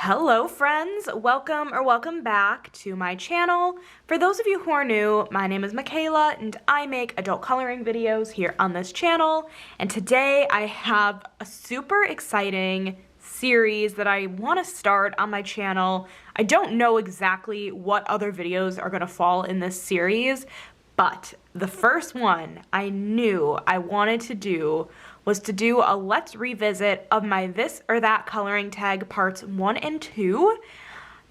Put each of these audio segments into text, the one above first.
Hello friends, welcome back to my channel. For those of you who are new, my name is Michaela and I make adult coloring videos here on this channel. And today I have a super exciting series that I want to start on my channel. I don't know exactly what other videos are going to fall in this series, but the first one I knew I wanted to do was to do a let's revisit of my this or that coloring tag parts 1 and 2.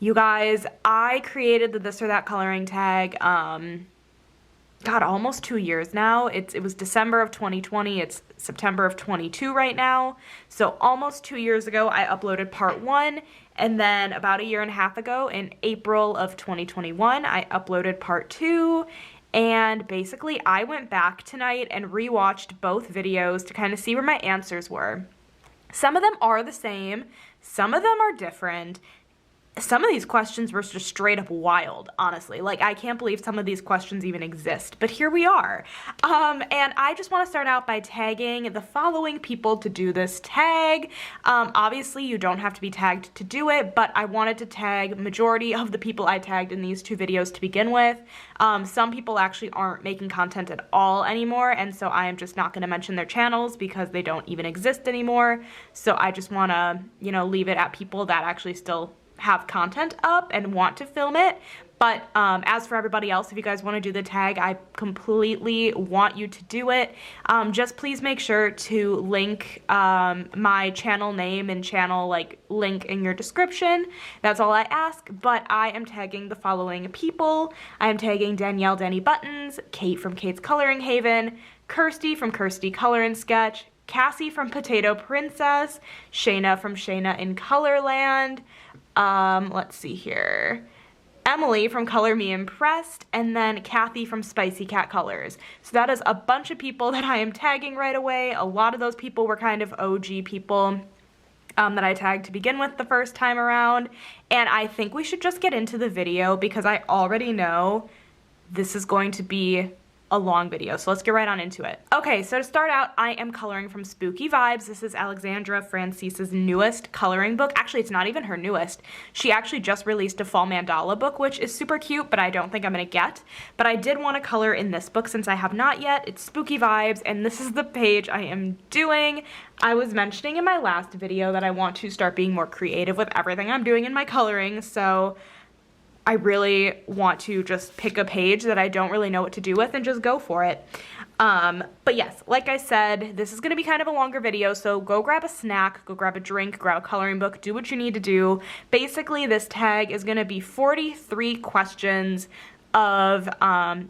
You guys, I created the this or that coloring tag, almost 2 years now. It was December of 2020. It's September of 22 right now. So almost 2 years ago, I uploaded part 1. And then about a year and a half ago, in April of 2021, I uploaded part 2. And basically, I went back tonight and rewatched both videos to kind of see where my answers were. Some of them are the same, some of them are different. Some of these questions were just straight up wild, honestly. Like, I can't believe some of these questions even exist, but here we are. And I just want to start out by tagging the following people to do this tag. Obviously, you don't have to be tagged to do it, but I wanted to tag majority of the people I tagged in these 2 videos to begin with. Some people actually aren't making content at all anymore, and so I am just not going to mention their channels because they don't even exist anymore. So I just want to, leave it at people that actually still have content up and want to film it. But as for everybody else, if you guys want to do the tag, I completely want you to do it. Just please make sure to link my channel name and channel link in your description. That's all I ask. But I am tagging the following people. I am tagging Danielle Denny Buttons, Kate from Kate's Coloring Haven, Kirsty from Kirsty Color and Sketch, Cassie from Potato Princess, Shayna from Shayna in Colorland, let's see here, Emelie from Color Me Impressed, and then Kathy from Spicy Cat Colors. So that is a bunch of people that I am tagging right away. A lot of those people were kind of OG people that I tagged to begin with the first time around. And I think we should just get into the video because I already know this is going to be a long video, so let's get right on into it. Okay, so to start out, I am coloring from Spooky Vibes. This is Alexandra Francise's newest coloring book. Actually, it's not even her newest. She actually just released a fall mandala book, which is super cute, but I don't think I'm gonna get. But I did want to color in this book since I have not yet. It's Spooky Vibes, and this is the page I am doing. I was mentioning in my last video that I want to start being more creative with everything I'm doing in my coloring, so I really want to just pick a page that I don't really know what to do with and just go for it. But yes, like I said, this is going to be kind of a longer video, so go grab a snack, go grab a drink, grab a coloring book, do what you need to do. Basically, this tag is going to be 43 questions of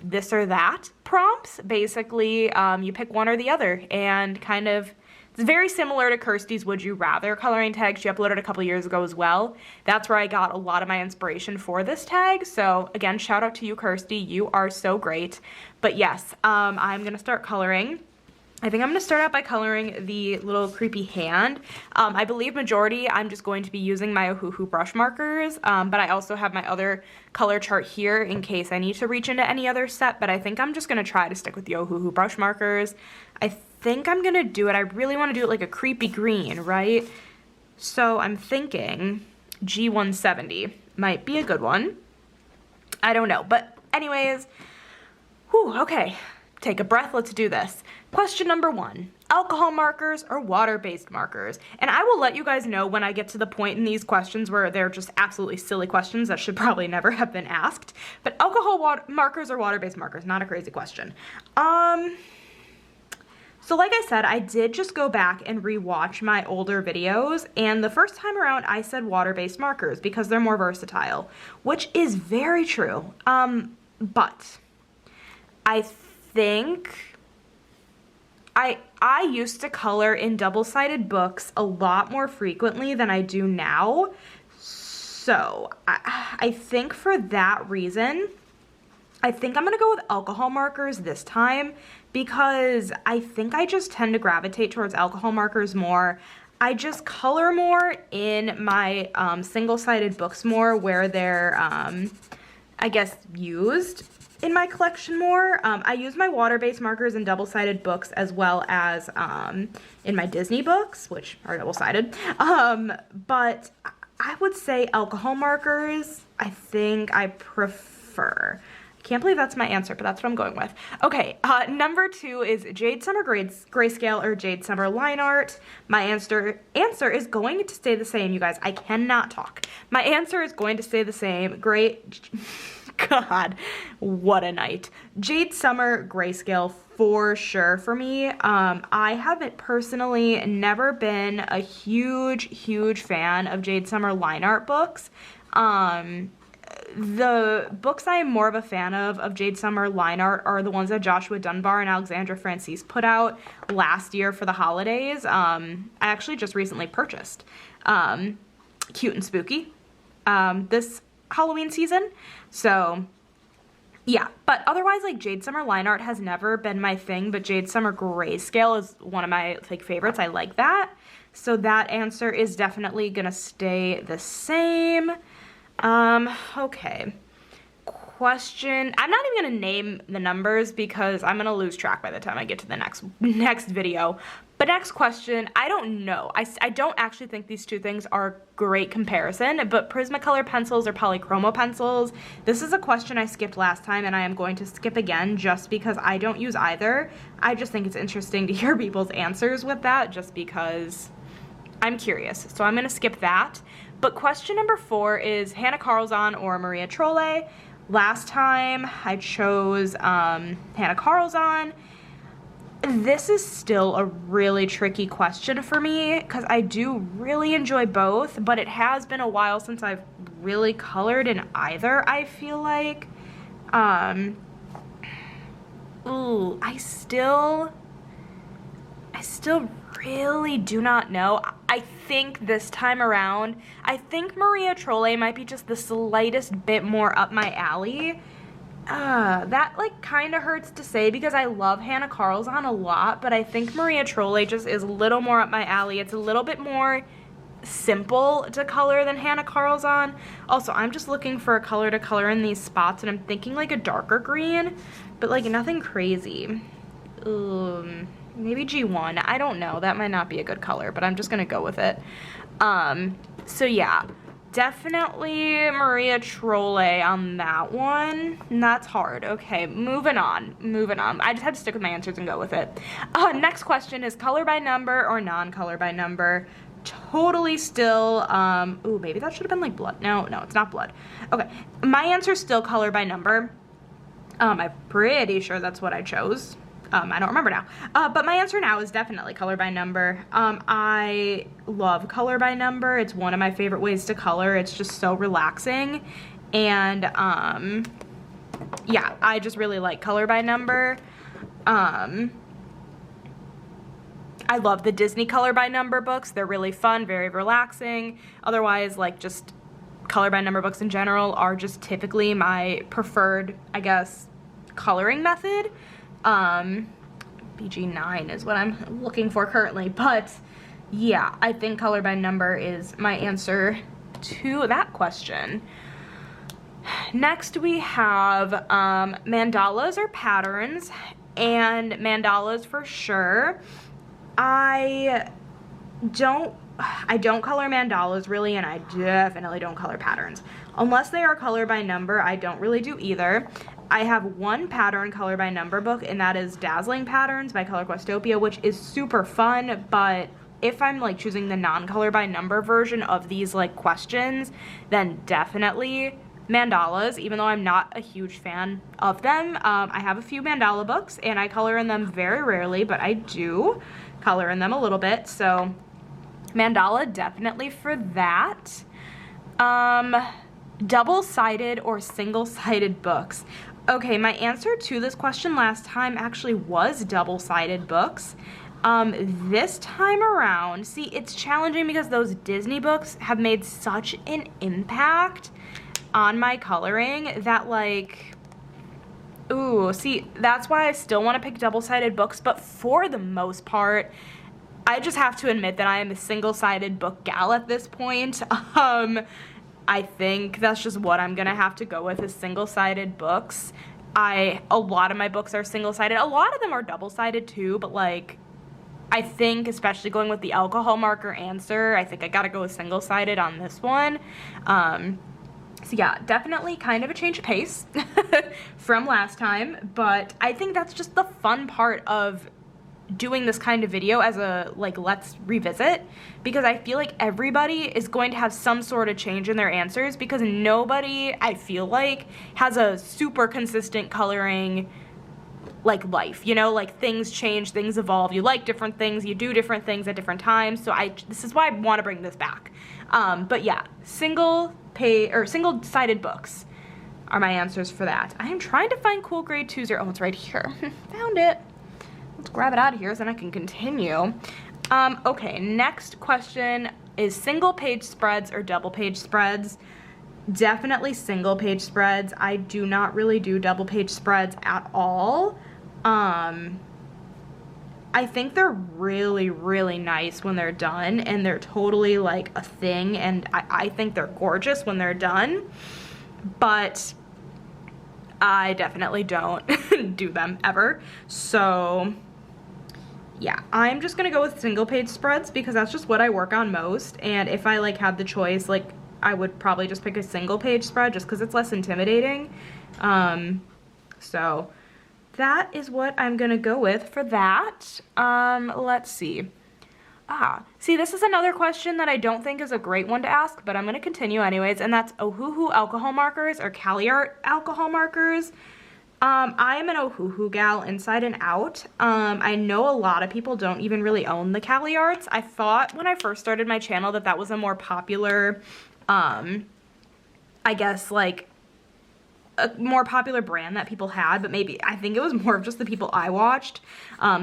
this or that prompts. Basically, you pick one or the other and kind of, it's very similar to Kirsty's Would You Rather coloring tag she uploaded a couple years ago as well. That's where I got a lot of my inspiration for this tag. So again, shout out to you, Kirsty. You are so great. But yes, I'm going to start coloring. I think I'm going to start out by coloring the little creepy hand. I believe majority I'm just going to be using my Ohuhu brush markers, but I also have my other color chart here in case I need to reach into any other set, but I think I'm just going to try to stick with the Ohuhu brush markers. I think I'm going to do it. I really want to do it like a creepy green, right? So I'm thinking G170 might be a good one. I don't know, but anyways, whew, okay. Take a breath, let's do this. Question number 1, alcohol markers or water-based markers? And I will let you guys know when I get to the point in these questions where they're just absolutely silly questions that should probably never have been asked. But alcohol markers or water-based markers, not a crazy question. So like I said, I did just go back and rewatch my older videos, and the first time around I said water-based markers because they're more versatile, which is very true. But I think I used to color in double-sided books a lot more frequently than I do now. So I think for that reason, I think I'm gonna go with alcohol markers this time because I think I just tend to gravitate towards alcohol markers more. I just color more in my single-sided books more where they're, I guess, used in my collection more. I use my water-based markers in double-sided books as well as in my Disney books, which are double-sided. But I would say alcohol markers, I think I prefer. I can't believe that's my answer, but that's what I'm going with. Okay, number 2 is Jade Summer grayscale or Jade Summer line art. My answer is going to stay the same, you guys. I cannot talk. My answer is going to stay the same. God, what a night. Jade Summer grayscale for sure for me. I haven't personally never been a huge fan of Jade Summer line art books. The books I am more of a fan of Jade Summer line art are the ones that Joshua Dunbar and Alexandra Francis put out last year for the holidays. I actually just recently purchased Cute and Spooky this Halloween season. So yeah, but otherwise, like, Jade Summer line art has never been my thing, but Jade Summer grayscale is one of my, like, favorites. I like that. So that answer is definitely gonna stay the same. Okay. Question. I'm not even gonna name the numbers because I'm gonna lose track by the time I get to the next video. But next question, I don't know. I don't actually think these two things are a great comparison, but Prismacolor pencils or Polychromo pencils, this is a question I skipped last time and I am going to skip again just because I don't use either. I just think it's interesting to hear people's answers with that just because I'm curious. So I'm going to skip that. But question number 4 is Hanna Karlzon or Maria Trolle. Last time I chose Hanna Karlzon. This is still a really tricky question for me because I do really enjoy both, but it has been a while since I've really colored in either, I feel like. Ooh, I still really do not know. I think this time around, I think Maria Trolle might be just the slightest bit more up my alley. That, like, kind of hurts to say because I love Hanna Karlzon a lot, but I think Maria Trolle just is a little more up my alley. It's a little bit more simple to color than Hanna Karlzon. Also, I'm just looking for a color to color in these spots, and I'm thinking, like, a darker green, but, like, nothing crazy. Maybe G1. I don't know. That might not be a good color, but I'm just gonna go with it. So, yeah. Definitely Maria Trolle on that one. And that's hard. Okay, moving on. I just had to stick with my answers and go with it. Next question is color by number or non-color by number. Totally still, ooh, maybe that should have been like blood. No, it's not blood. Okay, my answer is still color by number. I'm pretty sure that's what I chose. I don't remember now. But my answer now is definitely color by number. I love color by number. It's one of my favorite ways to color. It's just so relaxing. And, yeah, I just really like color by number. I love the Disney color by number books. They're really fun, very relaxing. Otherwise, like, just color by number books in general are just typically my preferred, I guess, coloring method. BG9 is what I'm looking for currently, but yeah, I think color by number is my answer to that question. Next we have mandalas or patterns, and mandalas for sure. I don't color mandalas really, and I definitely don't color patterns. Unless they are color by number, I don't really do either. I have one pattern color by number book, and that is Dazzling Patterns by Color Questopia, which is super fun, but if I'm like choosing the non-color by number version of these like questions, then definitely mandalas, even though I'm not a huge fan of them. I have a few mandala books, and I color in them very rarely, but I do color in them a little bit, so mandala definitely for that. Double-sided or single-sided books. Okay, my answer to this question last time actually was double-sided books. This time around, see, it's challenging because those Disney books have made such an impact on my coloring that, like, ooh, see, that's why I still want to pick double-sided books, but for the most part, I just have to admit that I am a single-sided book gal at this point. I think that's just what I'm gonna have to go with, is single-sided books. A lot of my books are single-sided. A lot of them are double-sided too, but like, I think, especially going with the alcohol marker answer, I think I gotta go with single-sided on this one. So yeah, definitely kind of a change of pace from last time, but I think that's just the fun part of doing this kind of video as a, like, let's revisit, because I feel like everybody is going to have some sort of change in their answers, because nobody, I feel like, has a super consistent coloring, like, life, you know, like, things change, things evolve, you like different things, you do different things at different times, so this is why I want to bring this back. But yeah, single-sided books are my answers for that. I am trying to find cool grade 2s, oh, it's right here. Found it. Let's grab it out of here so then I can continue. Okay, next question is single page spreads or double page spreads. Definitely single page spreads. I do not really do double page spreads at all. I think they're really, really nice when they're done, and they're totally like a thing, and I think they're gorgeous when they're done, but I definitely don't do them ever. So yeah, I'm just gonna go with single page spreads because that's just what I work on most, and if I like had the choice, like, I would probably just pick a single page spread just because it's less intimidating. So that is what I'm gonna go with for that. Let's see. See, this is another question that I don't think is a great one to ask, but I'm gonna continue anyways, and that's Ohuhu alcohol markers or Caliart alcohol markers. I am an Ohuhu gal inside and out. I know a lot of people don't even really own the Caliarts. I thought when I first started my channel that that was a more popular, I guess, like, a more popular brand that people had, but maybe, I think it was more of just the people I watched.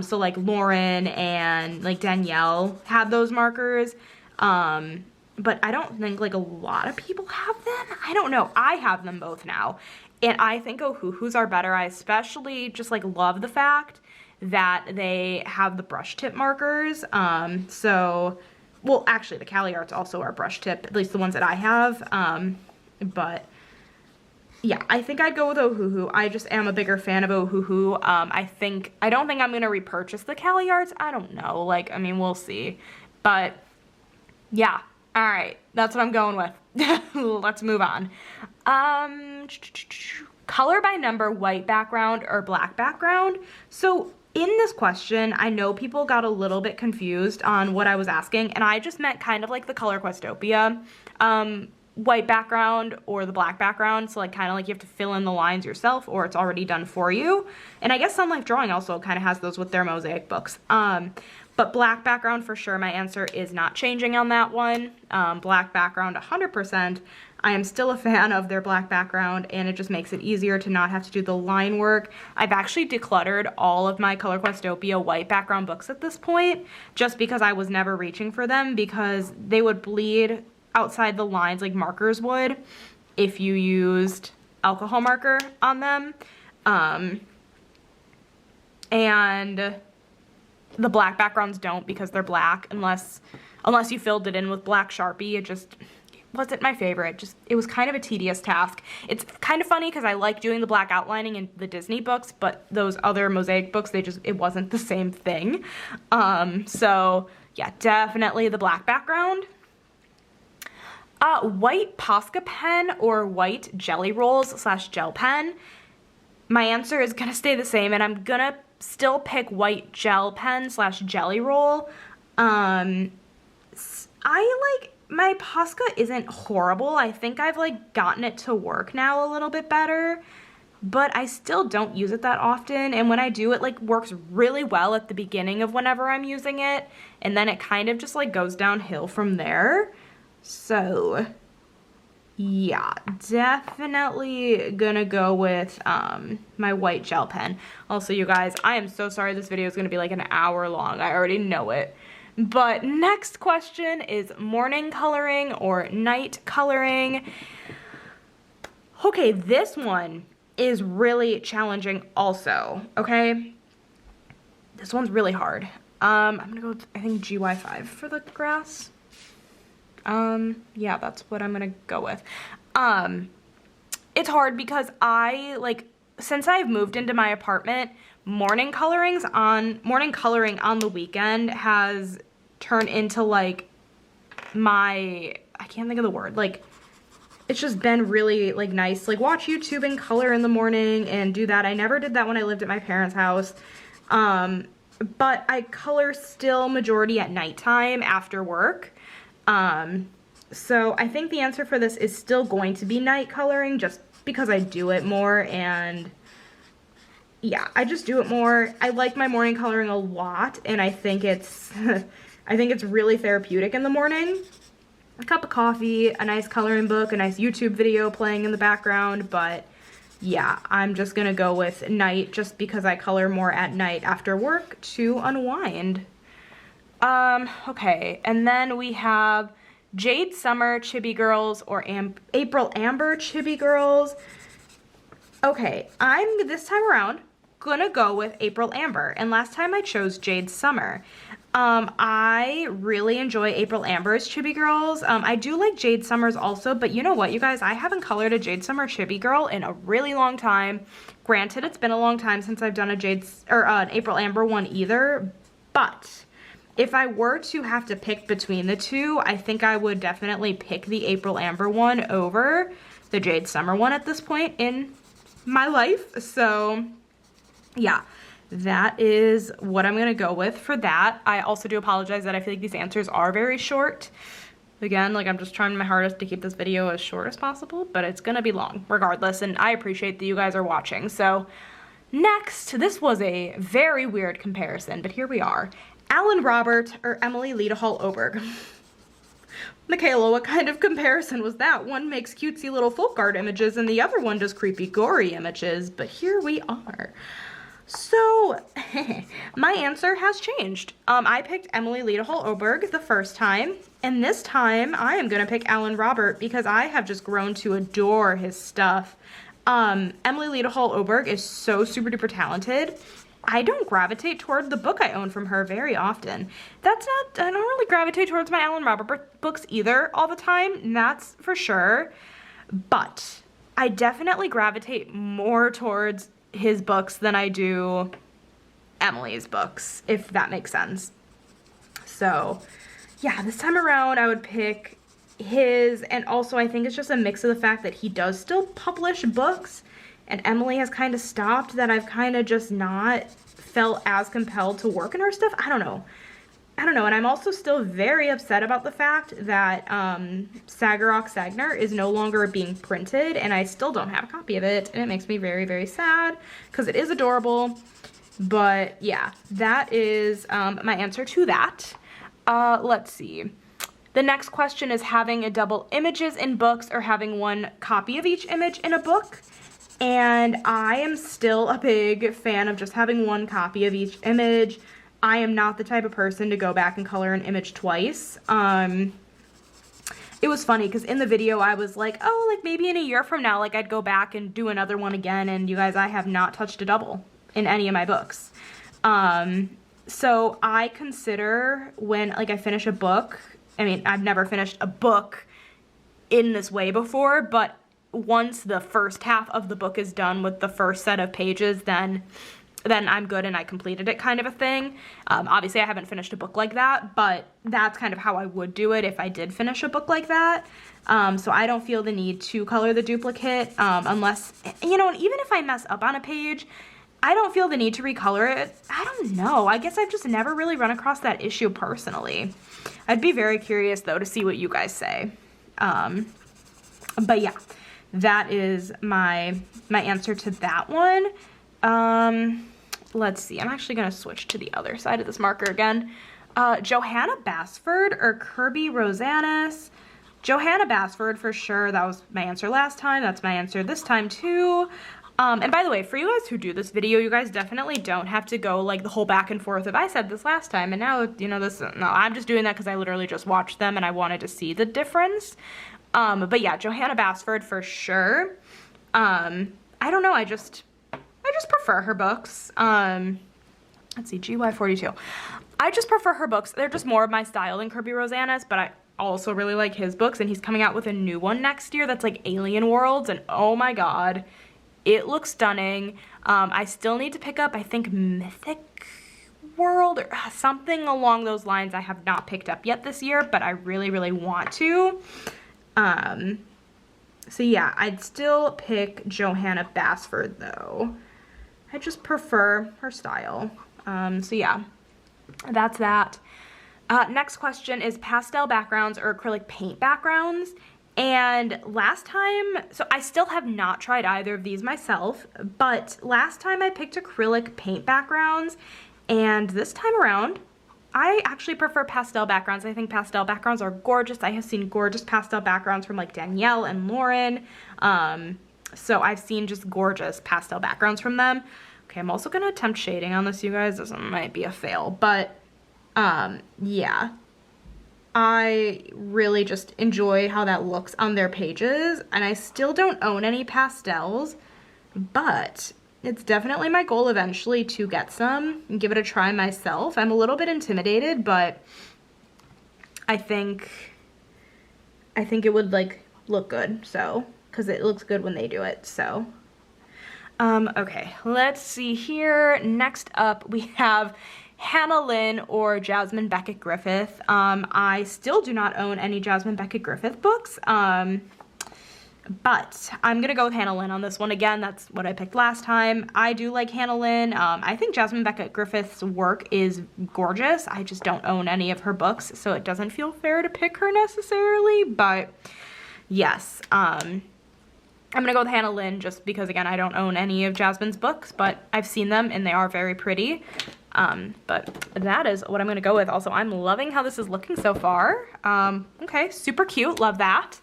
So like Lauren and like Danielle had those markers. But I don't think like a lot of people have them. I don't know. I have them both now. And I think Ohuhus are better. I especially just like love the fact that they have the brush tip markers. Well, actually the Caliarts also are brush tip, at least the ones that I have. But yeah, I think I'd go with Ohuhu. I just am a bigger fan of Ohuhu. I don't think I'm gonna repurchase the Caliarts. I don't know. Like, I mean, we'll see. But yeah, all right, that's what I'm going with. Let's move on. Color by number, white background or black background. So in this question, I know people got a little bit confused on what I was asking, and I just meant kind of like the Color Questopia. White background or the black background, so like kind of like you have to fill in the lines yourself or it's already done for you. And I guess Sun Life Drawing also kind of has those with their mosaic books. But black background for sure, my answer is not changing on that one. Black background 100%. I am still a fan of their black background, and it just makes it easier to not have to do the line work. I've actually decluttered all of my Color Questopia white background books at this point, just because I was never reaching for them, because they would bleed outside the lines like markers would if you used alcohol marker on them. And the black backgrounds don't, because they're black, unless you filled it in with black Sharpie. It just wasn't my favorite. It was kind of a tedious task. It's kind of funny because I like doing the black outlining in the Disney books, but those other mosaic books, it wasn't the same thing. So yeah, definitely the black background. White Posca pen or white jelly rolls / gel pen. My answer is gonna stay the same, and I'm gonna still pick white gel pen / jelly roll. I like, my Posca isn't horrible. I think I've like gotten it to work now a little bit better, but I still don't use it that often, and when I do, it like works really well at the beginning of whenever I'm using it, and then it kind of just like goes downhill from there. So yeah, definitely gonna go with my white gel pen. Also, you guys, I am so sorry this video is gonna be like an hour long. I already know it. But next question is morning coloring or night coloring. Okay, this one is really challenging also, okay? This one's really hard. I'm gonna go with, I think, GY5 for the grass. Yeah, that's what I'm gonna go with. It's hard because since I've moved into my apartment, morning coloring on the weekend has turned into like I can't think of the word, like it's just been really like nice, like watch YouTube and color in the morning and do that. I never did that when I lived at my parents' house, but I color still majority at nighttime after work. So I think the answer for this is still going to be night coloring, just because I do it more, and yeah, I just do it more. I like my morning coloring a lot, and I think it's I think it's really therapeutic in the morning. A cup of coffee, a nice coloring book, a nice YouTube video playing in the background, but yeah, I'm just gonna go with night just because I color more at night after work to unwind. Okay, and then we have Jade Summer Chibi Girls or April Amber Chibi Girls. Okay, I'm this time around gonna go with April Amber, and last time I chose Jade Summer. I really enjoy April Amber's Chibi Girls. I do like Jade Summer's also, but you know what, you guys? I haven't colored a Jade Summer Chibi Girl in a really long time. Granted, it's been a long time since I've done an April Amber one either, but if I were to have to pick between the two, I think I would definitely pick the April Amber one over the Jade Summer one at this point in my life. So, yeah. That is what I'm going to go with for that. I also do apologize that I feel like these answers are very short. Again, like I'm just trying my hardest to keep this video as short as possible, but it's going to be long regardless, and I appreciate that you guys are watching. So next, this was a very weird comparison, but here we are. Alan Robert or Emelie Lidehall Oberg. Michaela, what kind of comparison was that? One makes cutesy little folk art images and the other one does creepy gory images, but here we are. So, my answer has changed. I picked Emelie Lidehall Oberg the first time, and this time I am going to pick Alan Robert because I have just grown to adore his stuff. Emelie Lidehall Oberg is so super duper talented. I don't gravitate toward the book I own from her very often. I don't really gravitate towards my Alan Robert books either all the time, that's for sure. But I definitely gravitate more towards his books than I do Emelie's books, if that makes sense. So yeah, this time around I would pick his, and also I think it's just a mix of the fact that he does still publish books and Emelie has kind of stopped, that I've kind of just not felt as compelled to work in her stuff. I don't know, and I'm also still very upset about the fact that Sagarok Sagner is no longer being printed, and I still don't have a copy of it, and it makes me very, very sad, because it is adorable. But yeah, that is my answer to that. Let's see. The next question is having double images in books or having one copy of each image in a book. And I am still a big fan of just having one copy of each image. I am not the type of person to go back and color an image twice. It was funny because in the video I was like, oh, like maybe in a year from now, like I'd go back and do another one again. And you guys, I have not touched a double in any of my books. So I consider when like I finish a book, I mean, I've never finished a book in this way before, but once the first half of the book is done with the first set of pages, then I'm good and I completed it, kind of a thing. Obviously I haven't finished a book like that, but that's kind of how I would do it if I did finish a book like that. So I don't feel the need to color the duplicate unless, you know, and even if I mess up on a page, I don't feel the need to recolor it. I don't know. I guess I've just never really run across that issue personally. I'd be very curious though to see what you guys say. But yeah, that is my answer to that one. Let's see. I'm actually going to switch to the other side of this marker again. Johanna Basford or Kirby Rosanis. Johanna Basford for sure. That was my answer last time. That's my answer this time too. And by the way, for you guys who do this video, you guys definitely don't have to go like the whole back and forth of I said this last time and now, you know, this. No, I'm just doing that because I literally just watched them and I wanted to see the difference. But yeah, Johanna Basford for sure. I don't know. I just prefer her books. Let's see, GY42. I just prefer her books. They're just more of my style than Kirby Rosanis, but I also really like his books, and he's coming out with a new one next year that's like Alien Worlds, and oh my god, It looks stunning. I still need to pick up, I think, Mythic World or something along those lines. I have not picked up yet this year, but I really, really want to. So yeah, I'd still pick Johanna Basford though. I just prefer her style. So yeah, that's that. Next question is pastel backgrounds or acrylic paint backgrounds. And last time, so I still have not tried either of these myself, but last time I picked acrylic paint backgrounds, and this time around, I actually prefer pastel backgrounds. I think pastel backgrounds are gorgeous. I have seen gorgeous pastel backgrounds from like Danielle and Lauren. So I've seen just gorgeous pastel backgrounds from them. Okay, I'm also gonna attempt shading on this, you guys. This might be a fail, but yeah. I really just enjoy how that looks on their pages, and I still don't own any pastels, but it's definitely my goal eventually to get some and give it a try myself. I'm a little bit intimidated, but I think it would like look good, so, because it looks good when they do it, so. Okay, let's see here. Next up we have Hanna Lynn or Jasmine Beckett Griffith. I still do not own any Jasmine Beckett Griffith books, but I'm gonna go with Hanna Lynn on this one. Again, that's what I picked last time. I do like Hanna Lynn. I think Jasmine Beckett Griffith's work is gorgeous. I just don't own any of her books, so it doesn't feel fair to pick her necessarily, but yes. I'm gonna go with Hanna Lynn just because, again, I don't own any of Jasmine's books, but I've seen them and they are very pretty. But that is what I'm gonna go with. Also, I'm loving how this is looking so far. Okay, super cute, love that.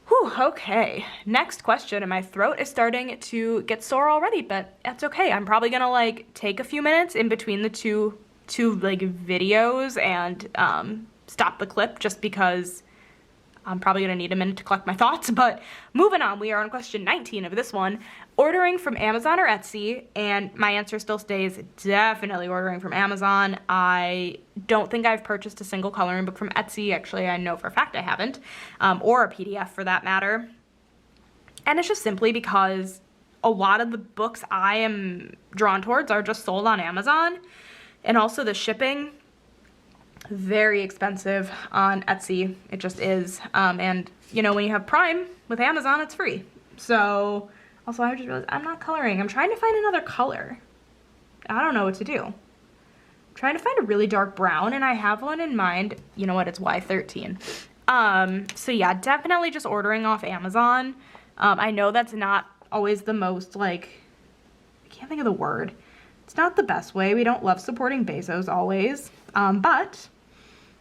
Whew, okay, next question, and my throat is starting to get sore already, but that's okay. I'm probably gonna like take a few minutes in between the two like videos and stop the clip just because I'm probably gonna need a minute to collect my thoughts. But moving on, we are on question 19 of this one. Ordering from Amazon or Etsy, and my answer still stays definitely ordering from Amazon. I don't think I've purchased a single coloring book from Etsy. Actually, I know for a fact I haven't, or a PDF for that matter. And it's just simply because a lot of the books I am drawn towards are just sold on Amazon, and also the shipping, very expensive on Etsy. It just is. And you know, when you have Prime with Amazon, it's free. So also, I just realized I'm not coloring. I'm trying to find another color. I don't know what to do. I'm trying to find a really dark brown, and I have one in mind. You know what? It's Y13. So yeah, definitely just ordering off Amazon. I know that's not always the most, like, I can't think of the word. It's not the best way. We don't love supporting Bezos always. But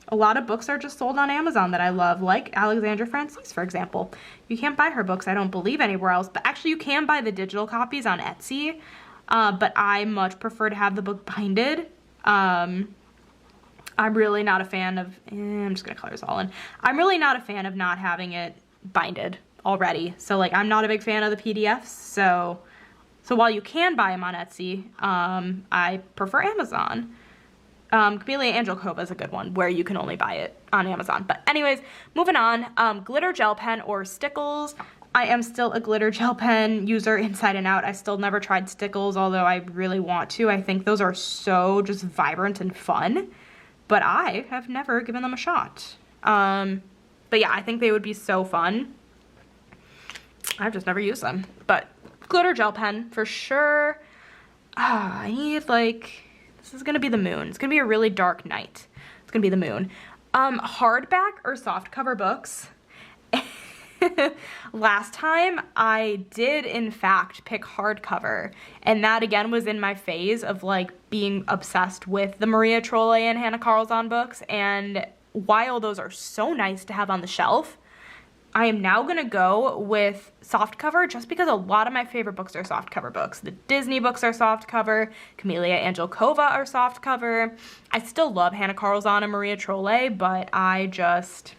a lot of books are just sold on Amazon that I love, like Alexandra Francis, for example. You can't buy her books, I don't believe, anywhere else, but actually you can buy the digital copies on Etsy, but I much prefer to have the book binded. I'm really not a fan of, I'm just gonna color this all in. I'm really not a fan of not having it binded already. So like, I'm not a big fan of the PDFs, so while you can buy them on Etsy, I prefer Amazon. Camellia Angelkova is a good one where you can only buy it on Amazon. But anyways, moving on, glitter gel pen or stickles. I am still a glitter gel pen user inside and out. I still never tried stickles, although I really want to. I think those are so just vibrant and fun, but I have never given them a shot. But yeah, I think they would be so fun. I've just never used them, but glitter gel pen for sure. I need like, this is gonna be the moon. It's gonna be a really dark night. It's gonna be the moon. Hardback or softcover books? Last time I did in fact pick hardcover, and that again was in my phase of like being obsessed with the Maria Trolle and Hanna Karlzon books, and while those are so nice to have on the shelf, I am now gonna go with softcover just because a lot of my favorite books are softcover books. The Disney books are softcover, Camellia Angelkova are softcover. I still love Hanna Karlzon and Maria Trolle, but I just,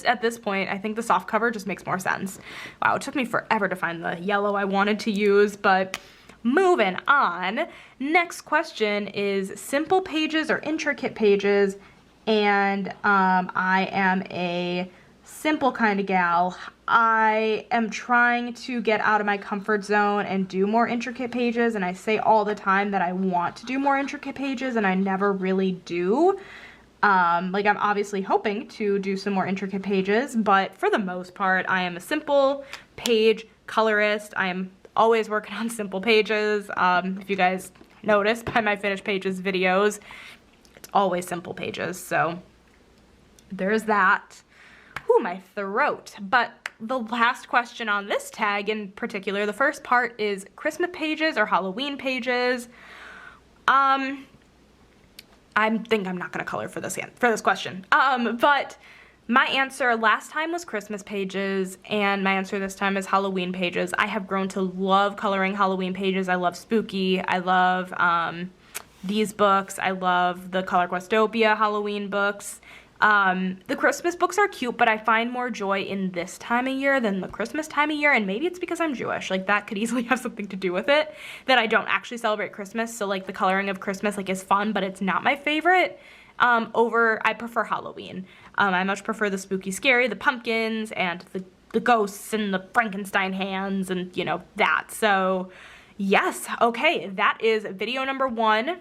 at this point, I think the softcover just makes more sense. Wow, it took me forever to find the yellow I wanted to use, but moving on. Next question is simple pages or intricate pages, and I am a simple kind of gal. I am trying to get out of my comfort zone and do more intricate pages, and I say all the time that I want to do more intricate pages, and I never really do. Like, I'm obviously hoping to do some more intricate pages, but for the most part, I am a simple page colorist. I am always working on simple pages. If you guys notice by my finished pages videos, it's always simple pages, so there's that. Ooh, my throat. But the last question on this tag in particular, the first part is Christmas pages or Halloween pages. I think I'm not gonna color for this question. But my answer last time was Christmas pages, and my answer this time is Halloween pages. I have grown to love coloring Halloween pages. I love Spooky. I love these books. I love the Color Questopia Halloween books. The Christmas books are cute, but I find more joy in this time of year than the Christmas time of year, and maybe it's because I'm Jewish. Like, that could easily have something to do with it, that I don't actually celebrate Christmas, so, like, the coloring of Christmas, like, is fun, but it's not my favorite. I prefer Halloween. I much prefer the spooky scary, the pumpkins, and the ghosts, and the Frankenstein hands, and, you know, that. So, yes, okay, that is video number 1.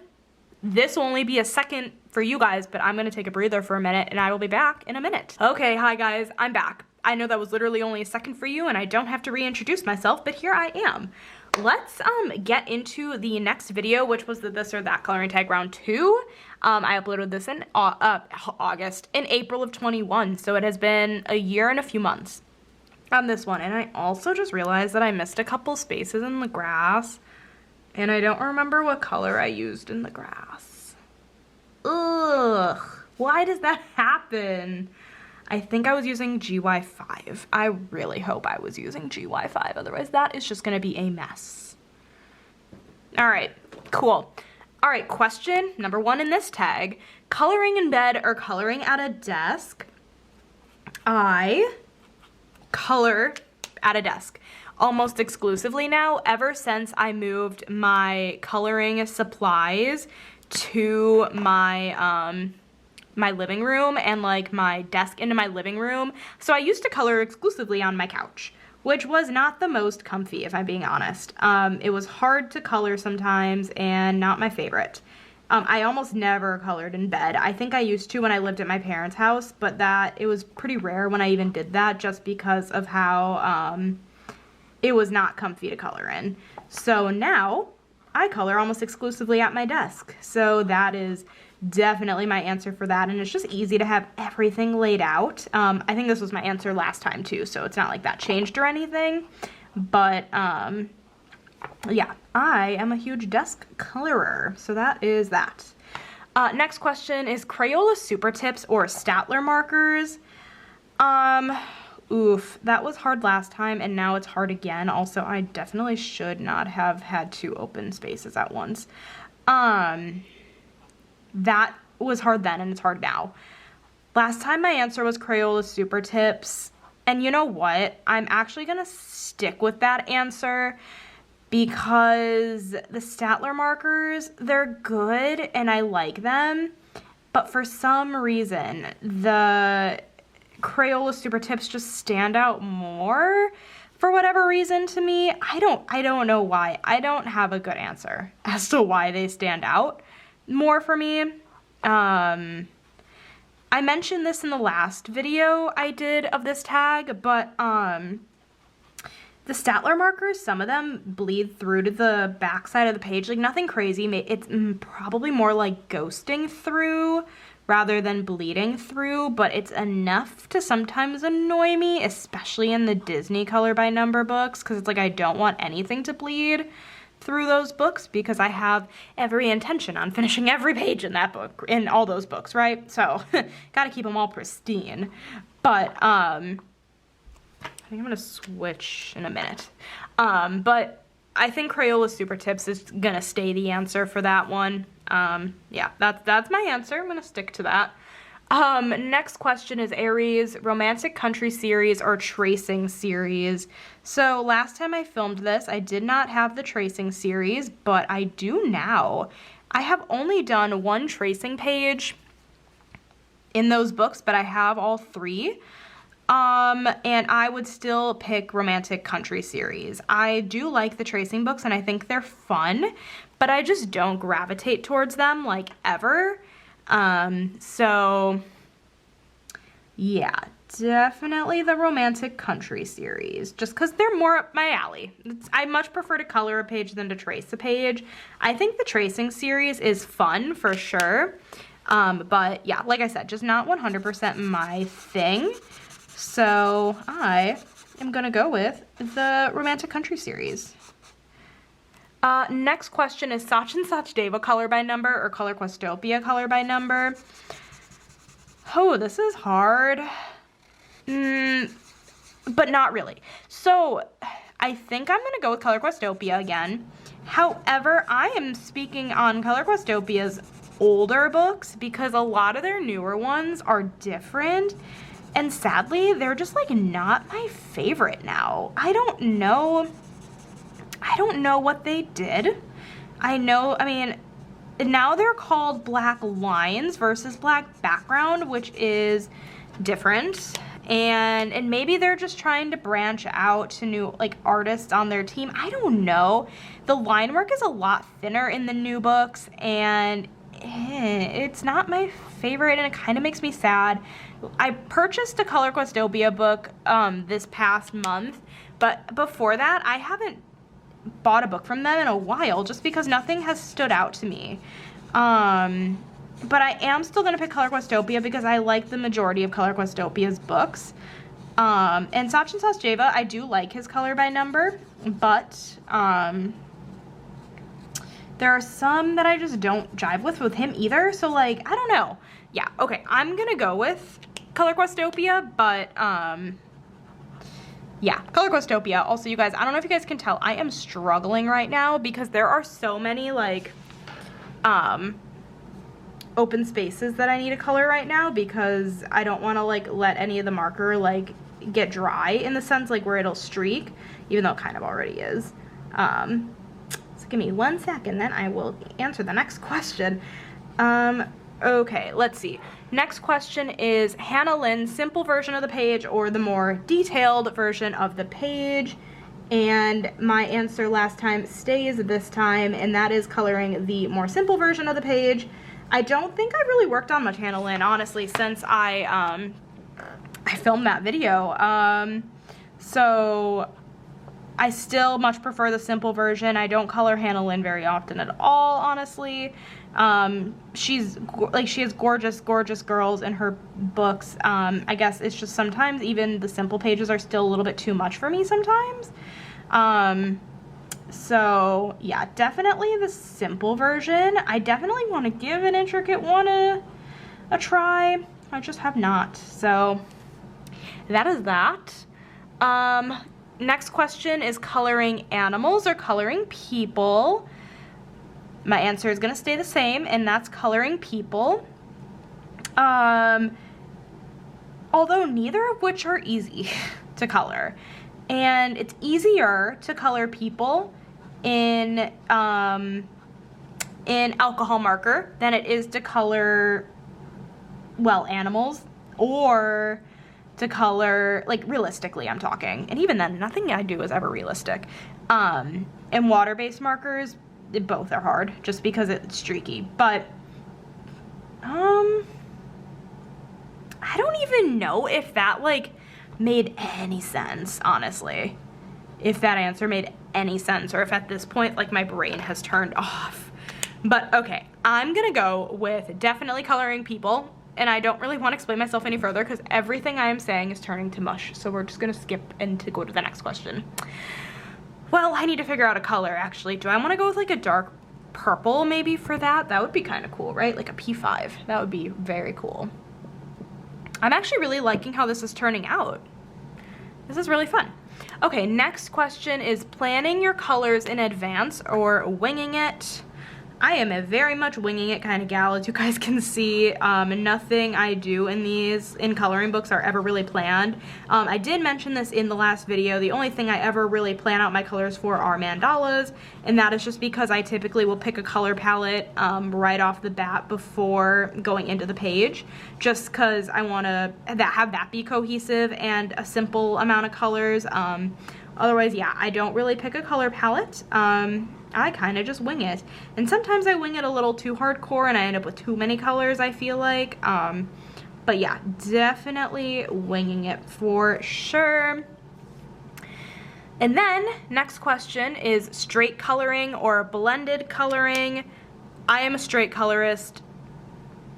This will only be a second for you guys, but I'm going to take a breather for a minute, and I will be back in a minute. Okay, hi guys, I'm back. I know that was literally only a second for you, and I don't have to reintroduce myself, but here I am. Let's get into the next video, which was the This or That Coloring Tag Round 2. I uploaded this in April of 21, so it has been a year and a few months on this one. And I also just realized that I missed a couple spaces in the grass, and I don't remember what color I used in the grass. Ugh, why does that happen? I think I was using GY5. I really hope I was using GY5, otherwise that is just gonna be a mess. All right, cool. All right, question number 1 in this tag. Coloring in bed or coloring at a desk? I color at a desk almost exclusively now, ever since I moved my coloring supplies to my my living room and like my desk into my living room. So I used to color exclusively on my couch, which was not the most comfy, if I'm being honest. It was hard to color sometimes and not my favorite. I almost never colored in bed. I think I used to when I lived at my parents' house, but it was pretty rare when I even did that, just because of how it was not comfy to color in. So now I color almost exclusively at my desk. So that is definitely my answer for that, and it's just easy to have everything laid out. I think this was my answer last time too, so it's not like that changed or anything, but yeah, I am a huge desk colorer, so that is that. Next question is Crayola Super Tips or Staedtler markers. Oof, that was hard last time, and now it's hard again. Also, I definitely should not have had 2 open spaces at once. That was hard then, and it's hard now. Last time my answer was Crayola Super Tips, and you know what? I'm actually going to stick with that answer because the Staedtler markers, they're good, and I like them, but for some reason, the Crayola Super Tips just stand out more for whatever reason to me. I don't know why. I don't have a good answer as to why they stand out more for me. I mentioned this in the last video I did of this tag, but the Staedtler markers, some of them bleed through to the back side of the page, like nothing crazy. It's probably more like ghosting through rather than bleeding through, but it's enough to sometimes annoy me, especially in the Disney Color by Number books, because it's like I don't want anything to bleed through those books because I have every intention on finishing every page in that book, in all those books, right? So, gotta keep them all pristine. But, I think I'm gonna switch in a minute. But I think Crayola Super Tips is gonna stay the answer for that one. Yeah, that's my answer. I'm gonna stick to that. Next question is Aries, Romantic Country Series or Tracing Series. So last time I filmed this, I did not have the Tracing Series, but I do now. I have only done 1 tracing page in those books, but I have all 3. And I would still pick Romantic Country series. I do like the tracing books and I think they're fun, but I just don't gravitate towards them like ever. So yeah, definitely the Romantic Country series, just because they're more up my alley. I much prefer to color a page than to trace a page. I think the tracing series is fun for sure. But yeah, like I said, just not 100% my thing. So I am gonna go with the Romantic Country series. Next question is Sachin Sachdeva color by number or Color Questopia color by number? Oh, this is hard. But not really. So I think I'm gonna go with Color Questopia again. However, I am speaking on Color Questopia's older books because a lot of their newer ones are different. And sadly, they're just like not my favorite now. I don't know what they did. I mean, now they're called Black Lines versus Black Background, which is different. And maybe they're just trying to branch out to new like artists on their team. I don't know. The line work is a lot thinner in the new books and it's not my favorite and it kind of makes me sad. I purchased a Color Questopia book this past month, but before that I haven't bought a book from them in a while just because nothing has stood out to me. But I am still going to pick Color Questopia because I like the majority of Color Questopia's books. And Sachin Sachdeva, I do like his color by number, but there are some that I just don't jive with him either. So like, I don't know. Yeah, okay, I'm going to go with Color Questopia, but yeah, Color Questopia. Also, you guys, I don't know if you guys can tell, I am struggling right now because there are so many like open spaces that I need to color right now because I don't want to like let any of the marker like get dry in the sense like where it'll streak, even though it kind of already is. So give me 1 second, then I will answer the next question. Okay, let's see. Next question is Hanna Lynn's simple version of the page or the more detailed version of the page? And my answer last time stays this time, and that is coloring the more simple version of the page. I don't think I really worked on much Hanna Lynn, honestly, since I filmed that video. So I still much prefer the simple version. I don't color Hanna Lynn very often at all, honestly. She has gorgeous, gorgeous girls in her books. I guess it's just sometimes even the simple pages are still a little bit too much for me sometimes. So yeah, definitely the simple version. I definitely want to give an intricate one a try. I just have not. So that is that. Next question is coloring animals or coloring people. My answer is going to stay the same, and that's coloring people. Although neither of which are easy to color. And it's easier to color people in alcohol marker than it is to color, well, animals, or to color, like, realistically I'm talking. And even then, nothing I do is ever realistic. And water-based markers, both are hard, just because it's streaky. But, I don't even know if that, like, made any sense, honestly. If that answer made any sense, or if at this point, like, my brain has turned off. But, okay, I'm gonna go with definitely coloring people, and I don't really want to explain myself any further because everything I am saying is turning to mush, so we're just gonna skip and to go to the next question. Well, I need to figure out a color, actually. Do I want to go with, like, a dark purple, maybe, for that? That would be kind of cool, right? Like a P5. That would be very cool. I'm actually really liking how this is turning out. This is really fun. Okay, next question is planning your colors in advance or winging it. I am a very much winging it kind of gal, as you guys can see. Nothing I do in coloring books are ever really planned. I did mention this in the last video. The only thing I ever really plan out my colors for are mandalas, and that is just because I typically will pick a color palette right off the bat before going into the page, just because I want to have that be cohesive and a simple amount of colors. Otherwise, yeah, I don't really pick a color palette. I kind of just wing it. And sometimes I wing it a little too hardcore and I end up with too many colors, I feel like. But yeah, definitely winging it for sure. And then, next question is straight coloring or blended coloring. I am a straight colorist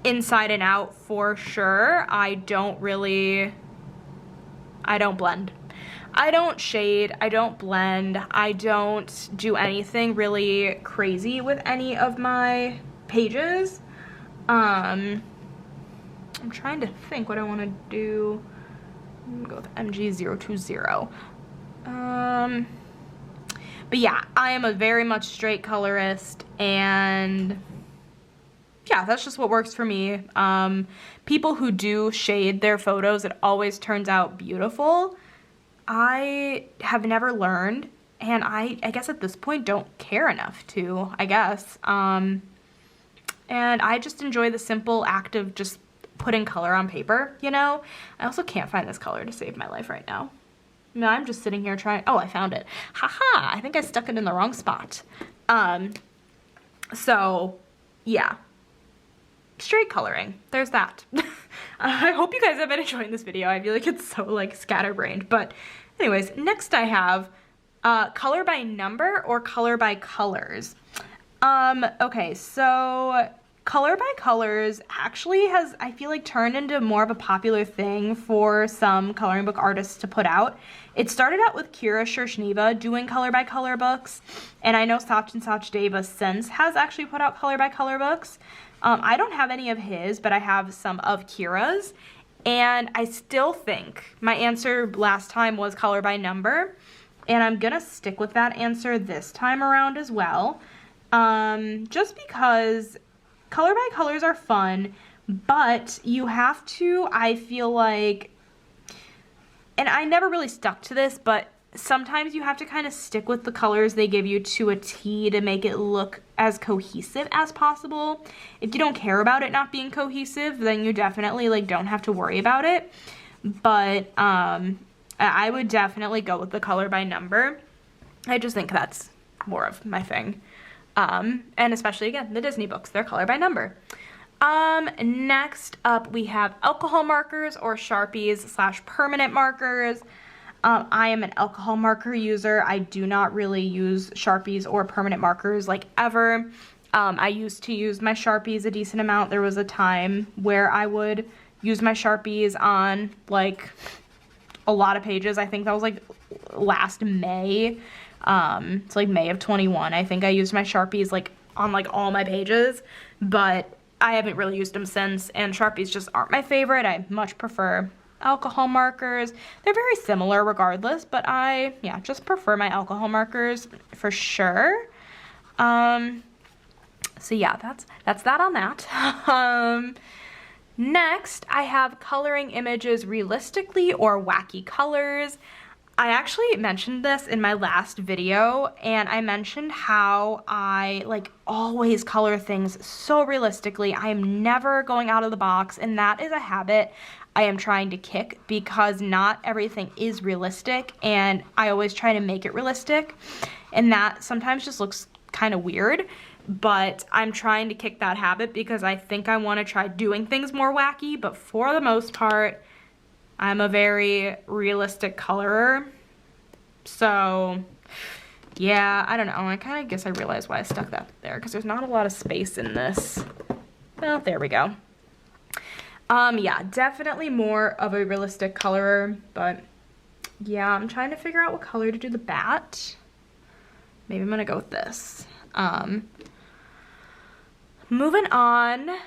inside and out for sure. I don't blend. I don't shade, I don't blend, I don't do anything really crazy with any of my pages. I'm trying to think what I want to do. I'm gonna go with MG020. But yeah, I am a very much straight colorist, and yeah, that's just what works for me. People who do shade their photos, it always turns out beautiful. I have never learned, and I guess at this point don't care enough to, I guess. And I just enjoy the simple act of just putting color on paper, you know? I also can't find this color to save my life right now. No, I'm just sitting here trying, oh, I found it. Haha, I think I stuck it in the wrong spot. So, yeah. Straight coloring, there's that. I hope you guys have been enjoying this video. I feel like it's so like scatterbrained, but anyways, next I have color by number or color by colors. Okay, so color by colors actually has, I feel like, turned into more of a popular thing for some coloring book artists to put out. It started out with Kira Shershniva doing color by color books, and I know Sachin Sachdeva since has actually put out color by color books. I don't have any of his, but I have some of Kira's, and I still think my answer last time was color by number, and I'm gonna stick with that answer this time around as well, just because color by colors are fun, but you have to, I feel like, and I never really stuck to this, but sometimes you have to kind of stick with the colors they give you to a T to make it look as cohesive as possible. If you don't care about it not being cohesive, then you definitely like don't have to worry about it. But I would definitely go with the color by number. I just think that's more of my thing. And especially, again, the Disney books, they're color by number. Next up, we have alcohol markers or Sharpies / permanent markers. I am an alcohol marker user. I do not really use Sharpies or permanent markers like ever. I used to use my Sharpies a decent amount. There was a time where I would use my Sharpies on like a lot of pages. I think that was like last May. It's like May of 21. I think I used my Sharpies like on like all my pages, but I haven't really used them since, and Sharpies just aren't my favorite. I much prefer alcohol markers. They're very similar regardless, but I, yeah, just prefer my alcohol markers for sure. So yeah, that's that on that. Next, I have coloring images realistically or wacky colors. I actually mentioned this in my last video, and I mentioned how I like always color things so realistically. I am never going out of the box, and that is a habit I am trying to kick because not everything is realistic, and I always try to make it realistic, and that sometimes just looks kind of weird, but I'm trying to kick that habit because I think I want to try doing things more wacky, but for the most part, I'm a very realistic colorer. So, yeah, I don't know. I kind of guess I realized why I stuck that there because there's not a lot of space in this. Well, there we go. Yeah, definitely more of a realistic colorer, but yeah, I'm trying to figure out what color to do the bat. Maybe I'm gonna go with this. Moving on.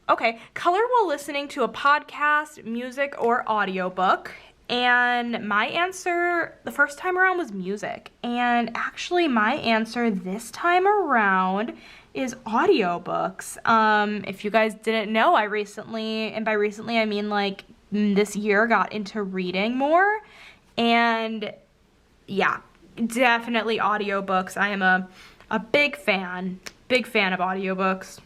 Okay, color while listening to a podcast, music, or audiobook. And my answer the first time around was music. And actually my answer this time around is audiobooks. If you guys didn't know, I recently, and by recently I mean like this year, got into reading more. And yeah, definitely audiobooks. I am a big fan of audiobooks.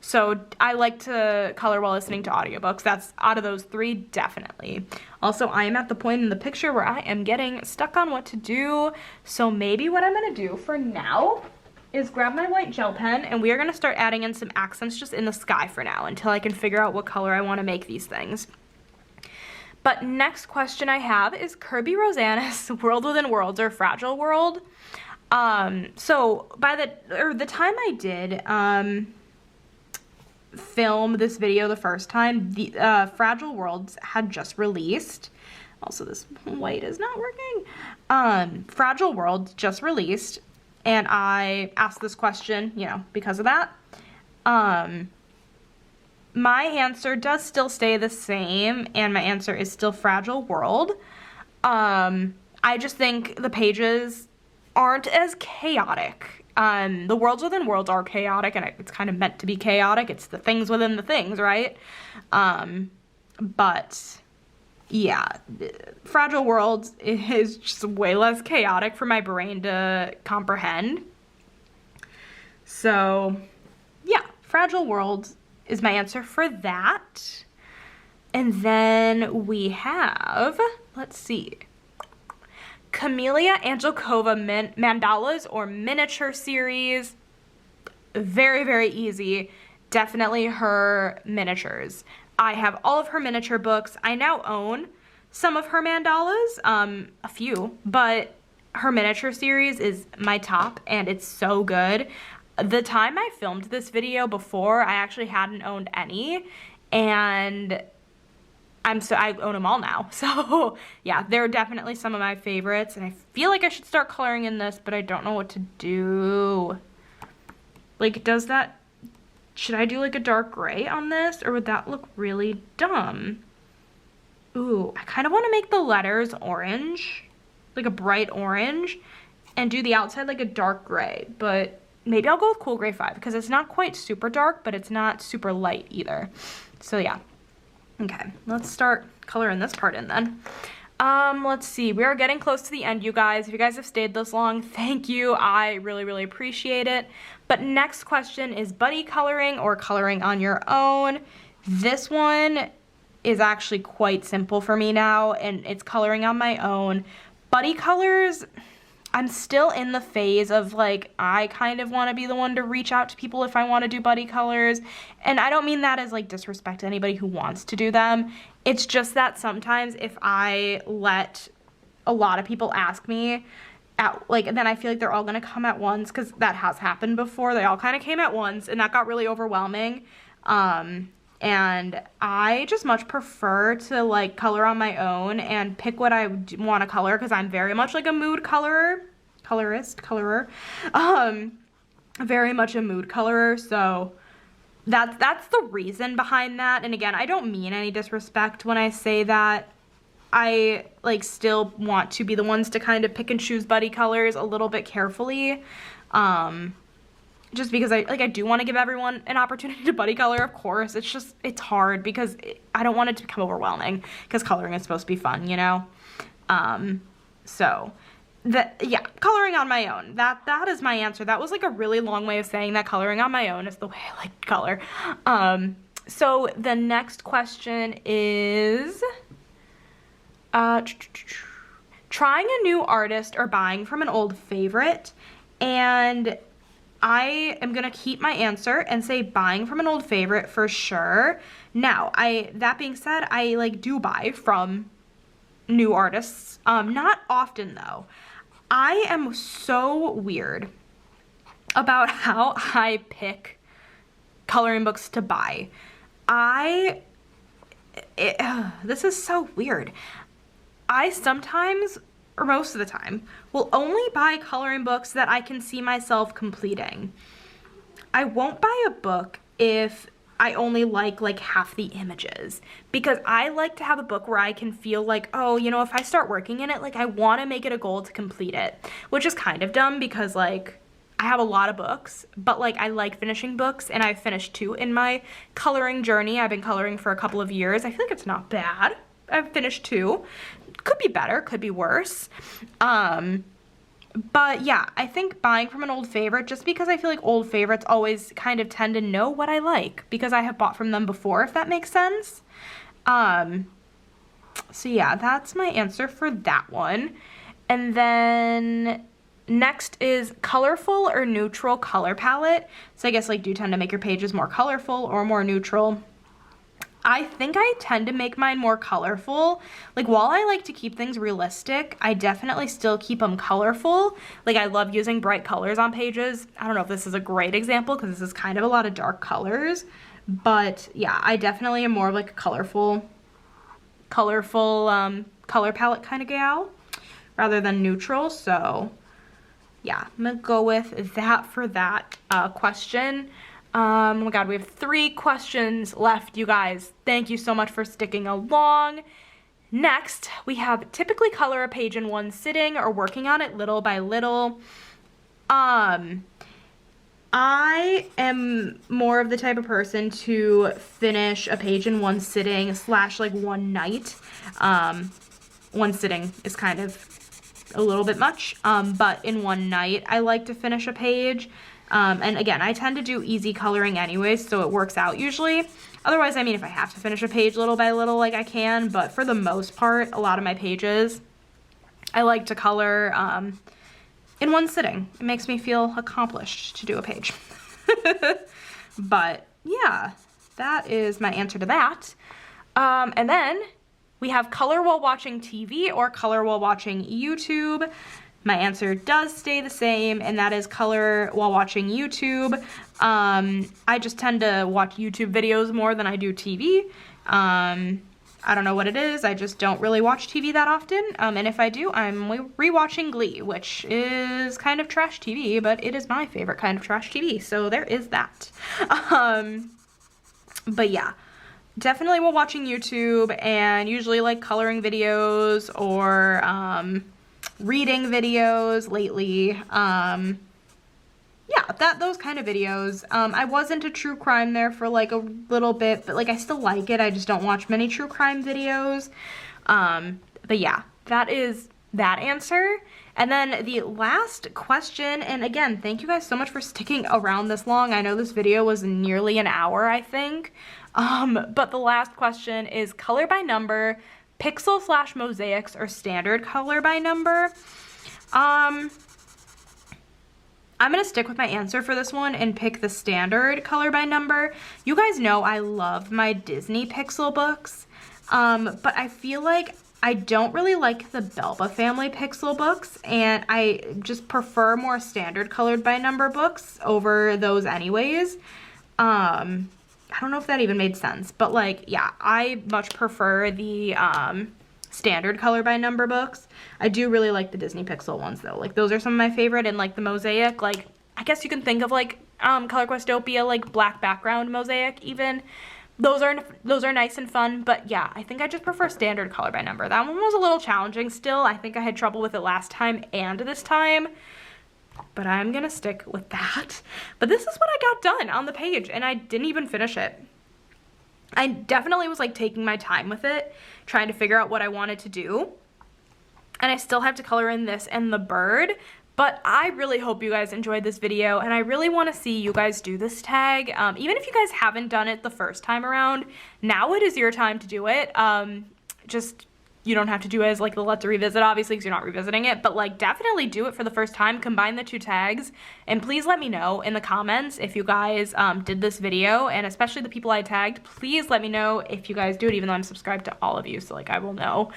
So I like to color while listening to audiobooks. That's out of those three, definitely. Also, I am at the point in the picture where I am getting stuck on what to do. So maybe what I'm gonna do for now is grab my white gel pen, and we are gonna start adding in some accents just in the sky for now until I can figure out what color I wanna make these things. But next question I have is Kirby Rosanna's World Within Worlds, or Fragile World. So by the time I did, film this video the first time, the Fragile Worlds had just released. Also, this white is not working. Fragile Worlds just released, and I asked this question, you know, because of that. My answer does still stay the same, and my answer is still Fragile World. I just think the pages aren't as chaotic. The worlds within worlds are chaotic, and it's kind of meant to be chaotic. It's the things within the things, right? But yeah, Fragile Worlds is just way less chaotic for my brain to comprehend. So yeah, Fragile Worlds is my answer for that. And then we have, let's see, Camellia Angelkova Mandalas, or miniature series. Very, very easy. Definitely her miniatures. I have all of her miniature books. I now own some of her mandalas, a few, but her miniature series is my top, and it's so good. The time I filmed this video before, I actually hadn't owned any, and I own them all now. So yeah, they're definitely some of my favorites, and I feel like I should start coloring in this, but I don't know what to do. Like, should I do like a dark gray on this, or would that look really dumb? Ooh, I kind of want to make the letters orange, like a bright orange, and do the outside like a dark gray, but maybe I'll go with Cool Gray 5, because it's not quite super dark, but it's not super light either. So yeah. Okay, let's start coloring this part in then. Let's see, we are getting close to the end, you guys. If you guys have stayed this long, thank you. I really, really appreciate it. But next question is buddy coloring or coloring on your own. This one is actually quite simple for me now, and it's coloring on my own. Buddy colors, I'm still in the phase of like, I kind of want to be the one to reach out to people if I want to do buddy colors. And I don't mean that as like disrespect to anybody who wants to do them. It's just that sometimes if I let a lot of people ask me, then I feel like they're all going to come at once, because that has happened before. They all kind of came at once, and that got really overwhelming. And I just much prefer to like color on my own and pick what I want to color, because I'm very much like a mood colorer, very much a mood colorer. So that's the reason behind that. And again, I don't mean any disrespect when I say that. I like still want to be the ones to kind of pick and choose buddy colors a little bit carefully. Just because I do want to give everyone an opportunity to buddy color, of course. It's just, it's hard because I don't want it to become overwhelming, because coloring is supposed to be fun, you know? So, yeah, coloring on my own. That is my answer. That was like a really long way of saying that coloring on my own is the way I like to color. So the next question is, trying a new artist or buying from an old favorite, and I am going to keep my answer and say buying from an old favorite for sure. Now, that being said, I like do buy from new artists. Not often though. I am so weird about how I pick coloring books to buy. This is so weird. I sometimes, or most of the time, will only buy coloring books that I can see myself completing. I won't buy a book if I only like half the images, because I like to have a book where I can feel like, oh, you know, if I start working in it, like I want to make it a goal to complete it, which is kind of dumb because like I have a lot of books, but like I like finishing books, and I've finished 2 in my coloring journey. I've been coloring for a couple of years. I feel like it's not bad. I've finished 2. Could be better, could be worse. But yeah, I think buying from an old favorite, just because I feel like old favorites always kind of tend to know what I like, because I have bought from them before, if that makes sense. So yeah, that's my answer for that one. And then next is colorful or neutral color palette. So I guess like, do you tend to make your pages more colorful or more neutral? I think I tend to make mine more colorful. Like, while I like to keep things realistic, I definitely still keep them colorful. Like, I love using bright colors on pages. I don't know if this is a great example because this is kind of a lot of dark colors. But yeah, I definitely am more of like a colorful color palette kind of gal rather than neutral. So yeah, I'm gonna go with that for that question. Oh my god, we have 3 questions left, you guys. Thank you so much for sticking along. Next, we have typically color a page in one sitting or working on it little by little. I am more of the type of person to finish a page in one sitting / like one night. One sitting is kind of a little bit much, but in one night I like to finish a page. And again, I tend to do easy coloring anyways, so it works out usually. Otherwise, I mean, if I have to finish a page little by little, like I can, but for the most part, a lot of my pages, I like to color in one sitting. It makes me feel accomplished to do a page. But yeah, that is my answer to that. And then we have color while watching TV or color while watching YouTube. My answer does stay the same, and that is color while watching YouTube. I just tend to watch YouTube videos more than I do TV. I don't know what it is. I just don't really watch TV that often. And if I do, I'm rewatching Glee, which is kind of trash TV, but it is my favorite kind of trash TV. So there is that. But yeah, definitely while watching YouTube, and usually like coloring videos or reading videos lately. Yeah, those kind of videos. I was into true crime there for like a little bit, but like I still like it. I just don't watch many true crime videos. But yeah, that is that answer. And then the last question, and again, thank you guys so much for sticking around this long. I know this video was nearly an hour, I think. But the last question is color by number, pixel / mosaics, or standard color by number. I'm gonna stick with my answer for this one and pick the standard color by number. You guys know I love my Disney pixel books, but I feel like I don't really like the Belba family pixel books, and I just prefer more standard colored by number books over those anyways. I don't know if that even made sense, but like, yeah, I much prefer the standard color by number books. I do really like the Disney Pixel ones though. Like, those are some of my favorite, and like the mosaic, like, I guess you can think of like Color Questopia, like black background mosaic even. Those are nice and fun, but yeah, I think I just prefer standard color by number. That one was a little challenging still. I think I had trouble with it last time and this time, but I'm gonna stick with that. But this is what I got done on the page, and I didn't even finish it. I definitely was like taking my time with it, trying to figure out what I wanted to do. And I still have to color in this and the bird, but I really hope you guys enjoyed this video, and I really want to see you guys do this tag. Even if you guys haven't done it the first time around, now it is your time to do it. Just, you don't have to do it as like the Let's Revisit, obviously, because you're not revisiting it, but like definitely do it for the first time. Combine the 2 tags, and please let me know in the comments if you guys did this video, and especially the people I tagged, please let me know if you guys do it, even though I'm subscribed to all of you, so like I will know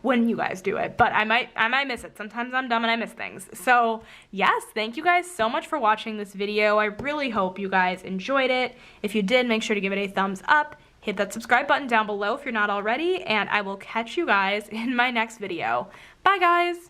when you guys do it, but I might miss it. Sometimes I'm dumb and I miss things. So yes, thank you guys so much for watching this video. I really hope you guys enjoyed it. If you did, make sure to give it a thumbs up. Hit that subscribe button down below if you're not already, and I will catch you guys in my next video. Bye, guys!